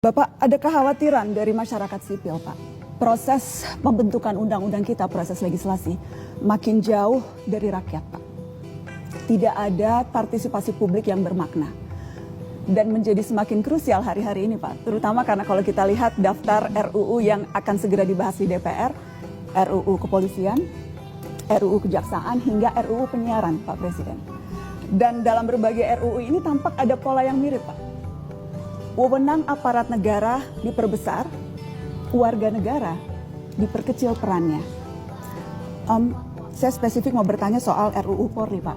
Bapak, ada kekhawatiran dari masyarakat sipil, Pak. Proses pembentukan undang-undang kita, proses legislasi, makin jauh dari rakyat, Pak. Tidak ada partisipasi publik yang bermakna. Dan menjadi semakin krusial hari-hari ini, Pak. Terutama karena kalau kita lihat daftar RUU yang akan segera dibahas di DPR, RUU Kepolisian, RUU Kejaksaan, hingga RUU Penyiaran, Pak Presiden. Dan dalam berbagai RUU ini tampak ada pola yang mirip, Pak. Wewenang aparat negara diperbesar, warga negara diperkecil perannya. Saya spesifik mau bertanya soal RUU Polri, Pak.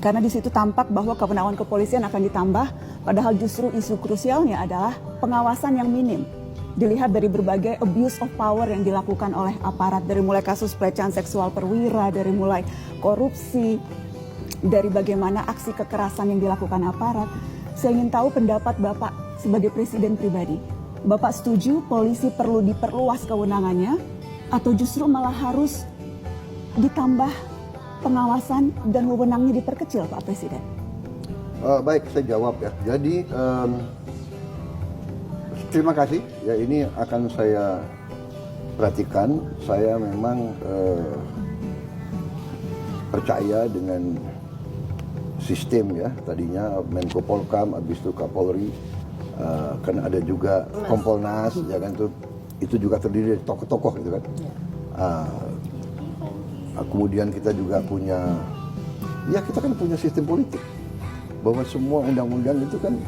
Karena di situ tampak bahwa kewenangan kepolisian akan ditambah, padahal justru isu krusialnya adalah pengawasan yang minim. Dilihat dari berbagai abuse of power yang dilakukan oleh aparat, dari mulai kasus pelecehan seksual perwira, dari mulai korupsi, dari bagaimana aksi kekerasan yang dilakukan aparat. Saya ingin tahu pendapat Bapak sebagai presiden pribadi. Bapak setuju polisi perlu diperluas kewenangannya atau justru malah harus ditambah pengawasan dan wewenangnya diperkecil, Pak Presiden? Baik, saya jawab ya. Jadi terima kasih. Ya, ini akan saya perhatikan. Saya memang percaya dengan sistem ya, tadinya Menko Polkam, habis itu Kapolri, kan ada juga Kompolnas, ya kan, itu juga terdiri dari tokoh-tokoh gitu kan. Kemudian kita juga punya, ya kita kan punya sistem politik, bahwa semua undang-undang itu kan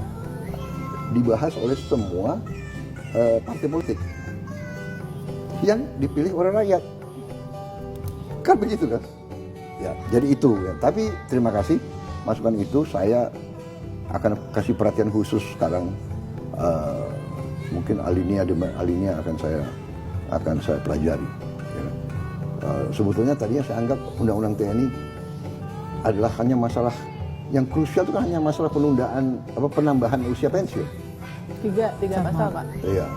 dibahas oleh semua partai politik yang dipilih oleh rakyat, kan begitu kan? Ya, jadi itu ya. Tapi terima kasih. Masukan itu saya akan kasih perhatian khusus sekarang, mungkin alinea akan saya pelajari. Ya. Sebetulnya tadinya saya anggap undang-undang TNI adalah hanya masalah yang krusial, itu kan hanya masalah penambahan usia pensiun. Tiga pasal, Pak. Iya.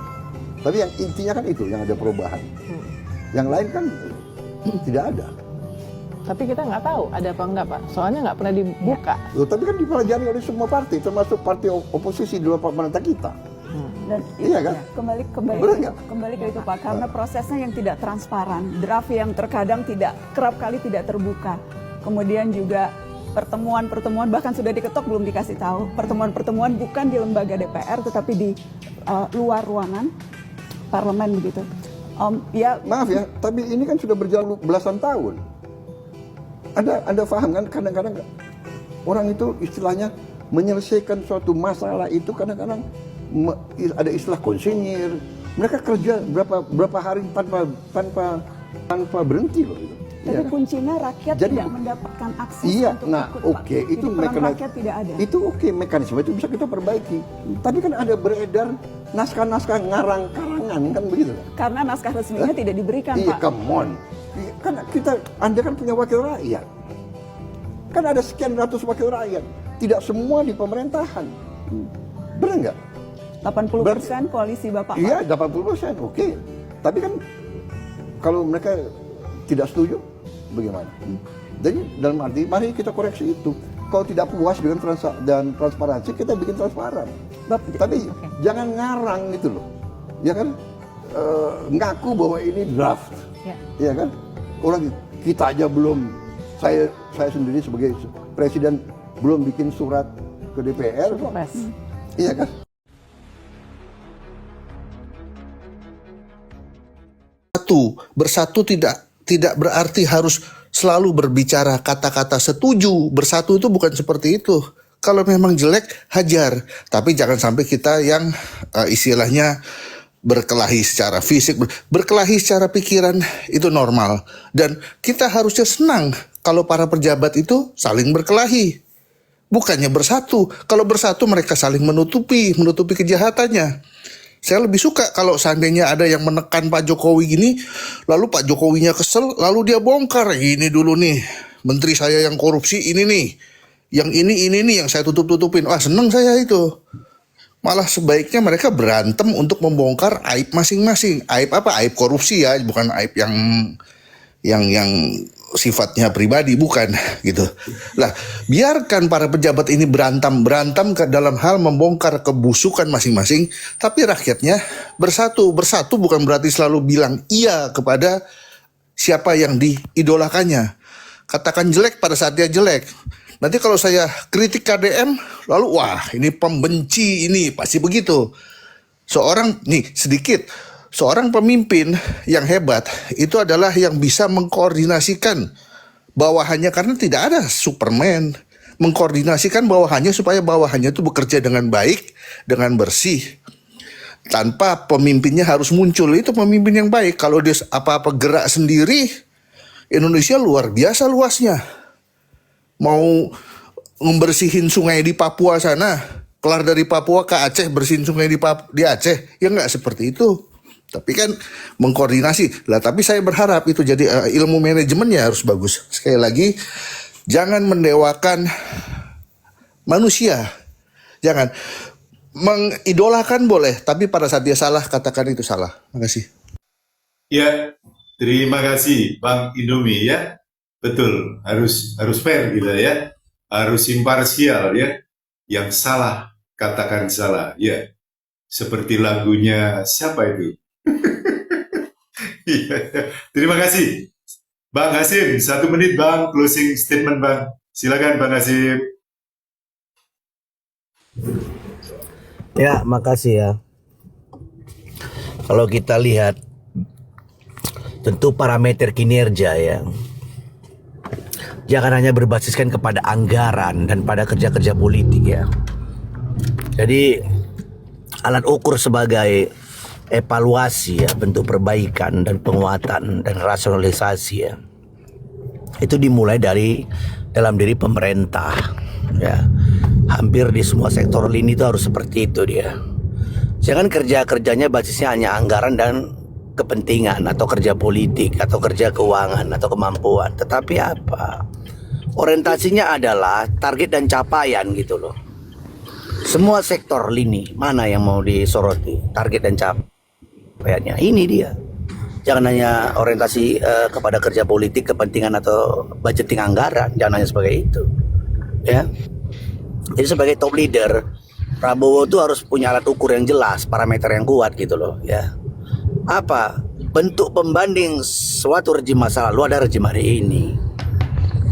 Tapi yang intinya kan itu, yang ada perubahan. Yang lain kan tidak ada. Tapi kita nggak tahu ada apa enggak, Pak. Soalnya nggak pernah dibuka. Loh, tapi kan dipelajari oleh semua partai, termasuk partai oposisi di luar pemerintah kita. Dan iya kan? Kembali ke itu, Pak, karena prosesnya yang tidak transparan, draft yang terkadang kerap kali tidak terbuka. Kemudian juga pertemuan bahkan sudah diketok belum dikasih tahu. Pertemuan bukan di lembaga DPR tetapi di luar ruangan parlemen begitu. Maaf ya, tapi ini kan sudah berjalan belasan tahun. Anda paham kan, kadang-kadang orang itu istilahnya menyelesaikan suatu masalah itu kadang-kadang ada istilah konsinyir. Mereka kerja berapa hari tanpa berhenti loh itu. Tapi ya, kuncinya rakyat tidak mendapatkan akses untuk ikut, itu rakyat tidak ada. Itu mekanisme itu bisa kita perbaiki. Tapi kan ada beredar naskah-naskah ngarang-karangan kan begitu. Karena naskah resminya tidak diberikan, Pak. Iya, come on. Kan Anda kan punya wakil rakyat. Kan ada sekian ratus wakil rakyat. Tidak semua di pemerintahan. Benar nggak? 80% koalisi Bapak. Iya, 80%. Oke. Tapi kan kalau mereka tidak setuju, bagaimana? Jadi dalam arti, mari kita koreksi itu. Kalau tidak puas dengan transparansi, kita bikin transparan. Tapi jangan ngarang gitu loh. Ya kan? Ngaku bahwa ini draft. Ya kan? Orang kita aja belum, saya sendiri sebagai presiden belum bikin surat ke DPR. Iya kan? Bersatu tidak berarti harus selalu berbicara kata-kata setuju. Bersatu itu bukan seperti itu. Kalau memang jelek, hajar. Tapi jangan sampai kita yang istilahnya berkelahi secara fisik, berkelahi secara pikiran, itu normal. Dan kita harusnya senang kalau para pejabat itu saling berkelahi. Bukannya bersatu. Kalau bersatu mereka saling menutupi kejahatannya. Saya lebih suka kalau seandainya ada yang menekan Pak Jokowi gini, lalu Pak Jokowinya kesel, lalu dia bongkar, ini dulu nih, menteri saya yang korupsi ini nih, yang ini nih yang saya tutupin. Seneng saya itu. Malah sebaiknya mereka berantem untuk membongkar aib masing-masing. Aib apa? Aib korupsi ya, bukan aib yang sifatnya pribadi, bukan gitu. Lah, biarkan para pejabat ini berantem dalam hal membongkar kebusukan masing-masing, tapi rakyatnya bersatu bukan berarti selalu bilang iya kepada siapa yang diidolakannya. Katakan jelek pada saat dia jelek. Nanti kalau saya kritik KDM, lalu wah ini pembenci ini, pasti begitu. Seorang pemimpin yang hebat itu adalah yang bisa mengkoordinasikan bawahannya, karena tidak ada Superman. Mengkoordinasikan bawahannya supaya bawahannya itu bekerja dengan baik, dengan bersih. Tanpa pemimpinnya harus muncul, itu pemimpin yang baik. Kalau dia apa-apa gerak sendiri, Indonesia luar biasa luasnya. Mau membersihin sungai di Papua sana, kelar dari Papua ke Aceh, bersihin sungai di Aceh, ya nggak seperti itu. Tapi kan mengkoordinasi lah. Tapi saya berharap itu jadi ilmu manajemennya harus bagus. Sekali lagi, jangan mendewakan manusia. Jangan mengidolakan boleh, tapi pada saat dia salah katakan itu salah. Makasih. Ya, terima kasih Bang Indomie ya. Betul, harus fair gitu ya. Harus imparsial ya. Yang salah katakan salah ya. Seperti lagunya siapa itu? Iya. Terima kasih Bang Hasim. 1 menit Bang, closing statement Bang. Silakan Bang Hasim. Ya, makasih ya. Kalau kita lihat tentu parameter kinerja ya, jangan hanya berbasiskan kepada anggaran dan pada kerja-kerja politik ya. Jadi alat ukur sebagai evaluasi ya, bentuk perbaikan dan penguatan dan rasionalisasi ya, itu dimulai dari dalam diri pemerintah ya. Hampir di semua sektor lini itu harus seperti itu dia. Jangan kerjanya basisnya hanya anggaran dan kepentingan, atau kerja politik, atau kerja keuangan, atau kemampuan. Tetapi apa? Orientasinya adalah target dan capaian gitu loh. Semua sektor lini mana yang mau disoroti, target dan capaiannya. Ini dia. Jangan hanya orientasi kepada kerja politik, kepentingan, atau budgeting anggaran. Jangan hanya sebagai itu ya. Jadi sebagai top leader, Prabowo tuh harus punya alat ukur yang jelas, parameter yang kuat gitu loh ya. Apa? Bentuk pembanding suatu rejim masa lalu ada rejim hari ini.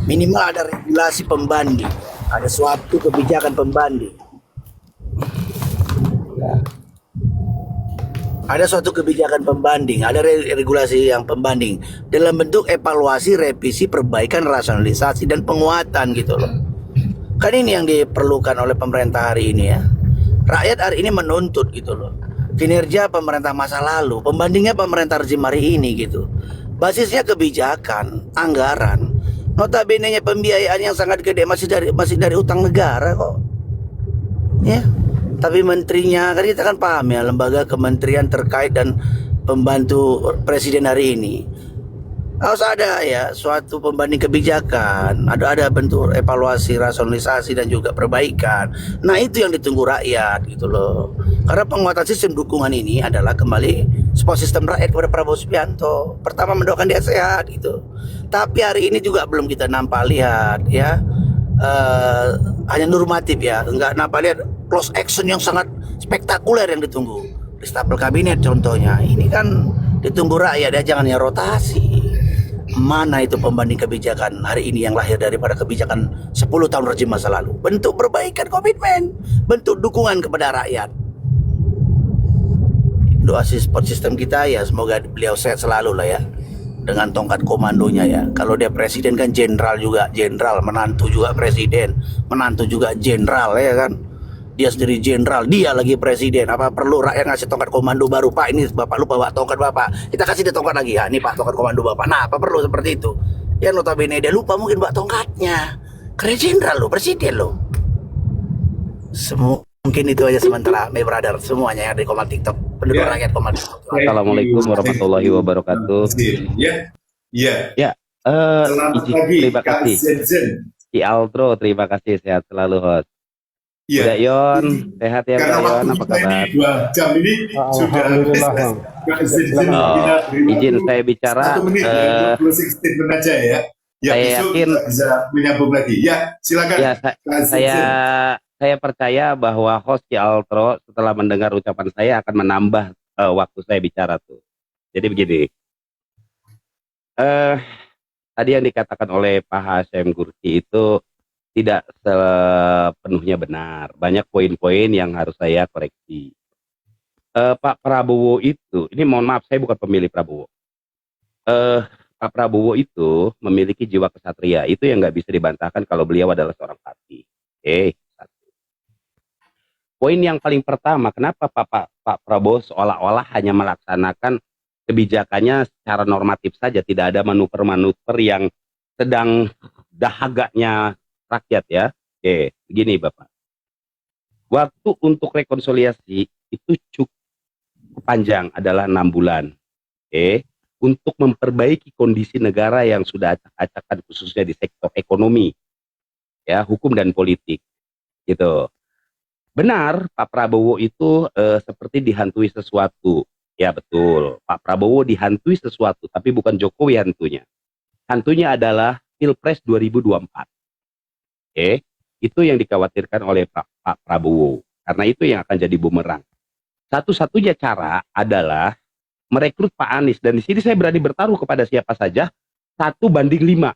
Minimal ada regulasi pembanding, ada suatu kebijakan pembanding ya. Ada suatu kebijakan pembanding, ada regulasi yang pembanding dalam bentuk evaluasi, revisi, perbaikan, rasionalisasi, dan penguatan gitu loh. Kan ini yang diperlukan oleh pemerintah hari ini ya. Rakyat hari ini menuntut gitu loh. Kinerja pemerintah masa lalu, pembandingnya pemerintah rezim hari ini gitu. Basisnya kebijakan, anggaran. Notabene-nya pembiayaan yang sangat gede masih dari utang negara kok. Ya. Tapi menterinya kan kita kan paham ya, lembaga kementerian terkait dan pembantu presiden hari ini harus ada ya suatu pembanding kebijakan, ada bentuk evaluasi, rasionalisasi, dan juga perbaikan. Nah itu yang ditunggu rakyat gitu loh. Karena penguatan sistem dukungan ini adalah kembali sebuah sistem rakyat kepada Prabowo Subianto. Pertama mendoakan dia sehat gitu. Tapi hari ini juga belum kita nampak lihat ya, hanya normatif ya, enggak nampak lihat close action yang sangat spektakuler yang ditunggu. Reshuffle kabinet contohnya, ini kan ditunggu rakyat ya, jangan hanya rotasi. Mana itu pembanding kebijakan hari ini yang lahir daripada kebijakan 10 tahun rejim masa lalu? Bentuk perbaikan komitmen, bentuk dukungan kepada rakyat. Doa support sistem kita ya, semoga beliau sehat selalu lah ya, dengan tongkat komandonya ya. Kalau dia presiden kan jenderal juga, jenderal, menantu juga presiden, menantu juga jenderal ya kan. Dia sendiri jenderal, dia lagi presiden. Apa perlu rakyat ngasih tongkat komando baru? Pak, ini bapak lupa bawa tongkat bapak, kita kasih dia tongkat lagi ya. Ini pak tongkat komando bapak. Nah, apa perlu seperti itu? Ya notabene dia lupa mungkin bawa tongkatnya. Karena jenderal lo, presiden lo. Mungkin itu aja sementara, my brother. Semuanya yang ada di Kompas TikTok, penduduk rakyat Kompas TikTok. Assalamualaikum warahmatullahi wabarakatuh. Ya, ya. Ya, Selamat pagi, terima Kak kasih. Zenzen. Ki Altro, terima kasih, sehat selalu host. Iya. Udah Yon, sehat ya Karena Mbak Yon, waktu apa kita ini kabar? 2 jam ini sudah habis. Kak Zenzen, Oh, kita beri izin waktu saya bicara. 1 menit ya, untuk closing statement aja ya. Ya, Saya besok yakin, kita bisa menyambung lagi. Ya, silakan. ya Pak saya Zenzen. saya percaya bahwa host Ki Altro setelah mendengar ucapan saya akan menambah waktu saya bicara tuh. Jadi begini, eh tadi yang dikatakan oleh Pak Hasyim Gurki itu tidak sepenuhnya benar. Banyak poin-poin yang harus saya koreksi. Pak Prabowo itu, ini mohon maaf saya bukan pemilih Prabowo. Pak Prabowo itu memiliki jiwa kesatria. Itu yang nggak bisa dibantahkan kalau beliau adalah seorang parti. Satu. Poin yang paling pertama, kenapa Pak Prabowo seolah-olah hanya melaksanakan kebijakannya secara normatif saja, tidak ada manuver-manuver yang sedang dahaganya rakyat ya. Begini Bapak. Waktu untuk rekonsiliasi itu cukup panjang, adalah 6 bulan. Untuk memperbaiki kondisi negara yang sudah acak-acakan khususnya di sektor ekonomi, ya, hukum dan politik, gitu. Benar, Pak Prabowo itu seperti dihantui sesuatu. Ya betul, Pak Prabowo dihantui sesuatu, tapi bukan Jokowi hantunya. Hantunya adalah Pilpres 2024. Itu yang dikhawatirkan oleh Pak Prabowo. Karena itu yang akan jadi bumerang. Satu-satunya cara adalah merekrut Pak Anies, dan di sini saya berani bertaruh kepada siapa saja 1:5.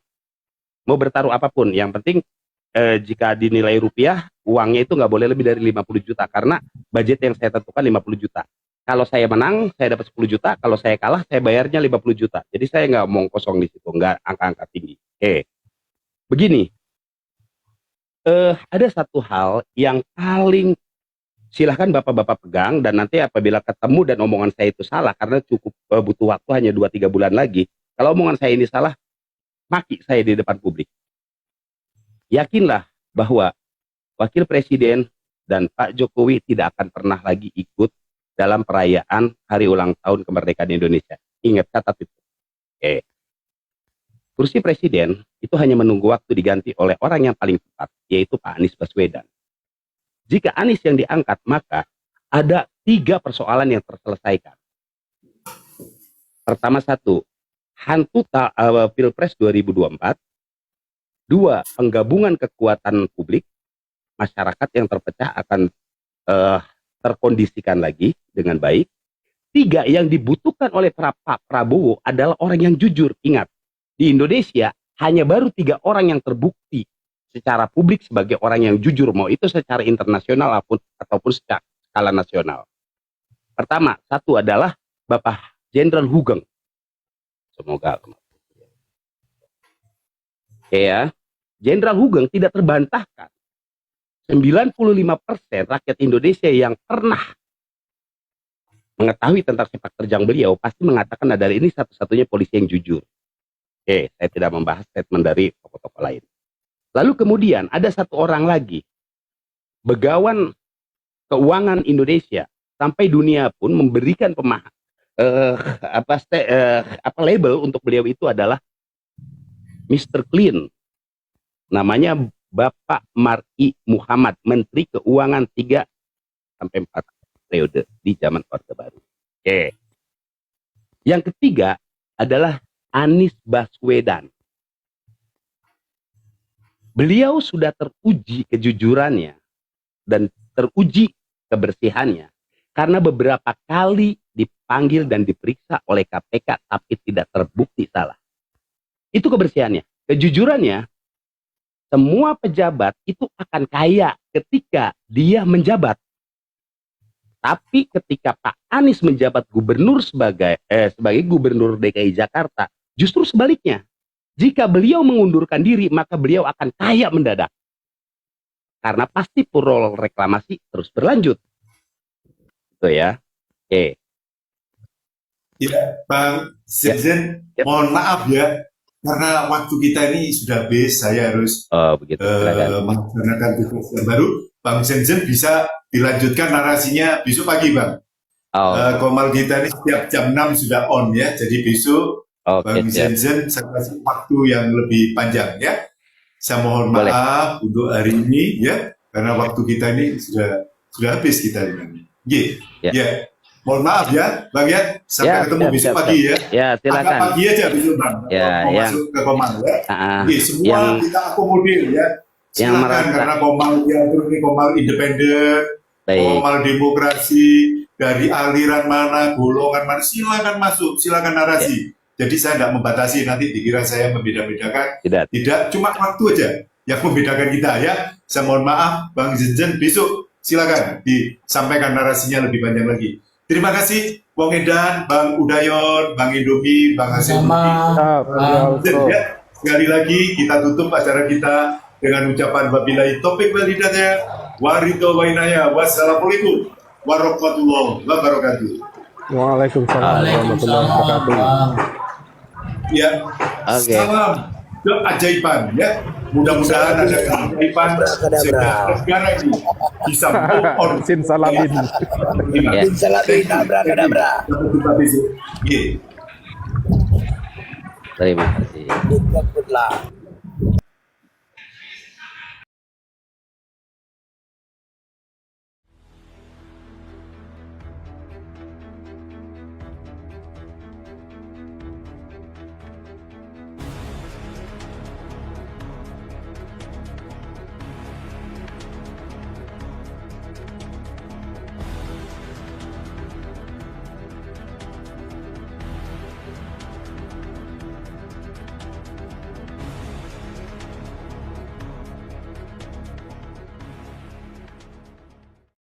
Mau bertaruh apapun, yang penting jika dinilai rupiah, uangnya itu nggak boleh lebih dari 50 juta karena budget yang saya tentukan 50 juta. Kalau saya menang, saya dapat 10 juta. Kalau saya kalah, saya bayarnya 50 juta. Jadi saya nggak omong kosong di situ, nggak angka-angka tinggi. Begini, ada satu hal yang paling silahkan bapak-bapak pegang, dan nanti apabila ketemu dan omongan saya itu salah, karena cukup butuh waktu hanya 2-3 bulan lagi, kalau omongan saya ini salah, maki saya di depan publik. Yakinlah bahwa Wakil Presiden dan Pak Jokowi tidak akan pernah lagi ikut dalam perayaan hari ulang tahun kemerdekaan Indonesia. Ingat, catat itu. Kursi presiden itu hanya menunggu waktu diganti oleh orang yang paling tepat, yaitu Pak Anies Baswedan. Jika Anies yang diangkat, maka ada 3 persoalan yang terselesaikan. Pertama, 1, hantu Pilpres 2024. 2, penggabungan kekuatan publik, masyarakat yang terpecah akan terkondisikan lagi dengan baik. 3, yang dibutuhkan oleh Pak Prabowo adalah orang yang jujur. Ingat, di Indonesia hanya baru 3 orang yang terbukti secara publik sebagai orang yang jujur, mau itu secara internasional ataupun secara skala nasional. Pertama, 1 adalah Bapak Jenderal Hugeng. Semoga. Ya, Jenderal Hugeng tidak terbantahkan. 95% rakyat Indonesia yang pernah mengetahui tentang sepak terjang beliau pasti mengatakan adalah ini satu-satunya polisi yang jujur. Saya tidak membahas statement dari tokoh-tokoh lain. Lalu kemudian ada 1 orang lagi, begawan keuangan Indonesia, sampai dunia pun memberikan label untuk beliau itu adalah Mr. Clean. Namanya Bapak Mar'i Muhammad, Menteri Keuangan 3-4 periode di zaman Orde Baru. Yang ketiga adalah Anies Baswedan. Beliau sudah teruji kejujurannya dan teruji kebersihannya karena beberapa kali dipanggil dan diperiksa oleh KPK tapi tidak terbukti salah. Itu kebersihannya. Kejujurannya, semua pejabat itu akan kaya ketika dia menjabat. Tapi ketika Pak Anies menjabat gubernur sebagai gubernur DKI Jakarta, justru sebaliknya. Jika beliau mengundurkan diri, maka beliau akan kaya mendadak. Karena pasti purol reklamasi terus berlanjut. Itu ya. Ya, Bang Zenzen, mohon maaf ya, karena waktu kita ini sudah habis, saya harus Begitu. melaksanakan tugas yang baru. Bang Zenzen bisa dilanjutkan narasinya besok pagi, Bang. Komal kita ini setiap jam 6 sudah on ya, jadi besok Bang Zenzen saya kasih waktu yang lebih panjang ya. Saya mohon maaf untuk hari ini ya, karena waktu kita ini sudah habis kita ini. Ya. mohon maaf ya, Bang ya. Sampai Ya, ketemu siap, besok siap, pagi siap. ya. Ya, Agak silakan. pagi aja besok Bang. Ya, Mau yang- masuk ke Komang ya. Oke, semua yang- kita akomodir ya. yang Silakan merasa- karena Komang diatur ini Komang independen, Baik. Komang demokrasi, dari aliran mana, golongan mana, silakan masuk, silakan narasi. Jadi saya tidak membatasi, nanti dikira saya membeda-bedakan. Tidak. Tidak, cuma waktu aja yang membedakan kita ya. Saya mohon maaf, Bang Zenzen, besok silakan disampaikan narasinya lebih banyak lagi. Terima kasih, Bang Edan, Bang Udayon, Bang Indomie, Bang Hasil ya. Sekali lagi kita tutup acara kita dengan ucapan wabillahi taufiq wal hidayah, waridho wa inayah, wassalamualaikum warahmatullahi wabarakatuh. Waalaikumsalam warahmatullahi wabarakatuh. Ya, Oke. salam keajaiban ya. Mudah-mudahan ada keajaiban sehingga negara ini bisa move on. Simsalabim. Ya. Simsalabim, abrakadabra. Sampai jumpa besok. Iya. Terima kasih. Good luck.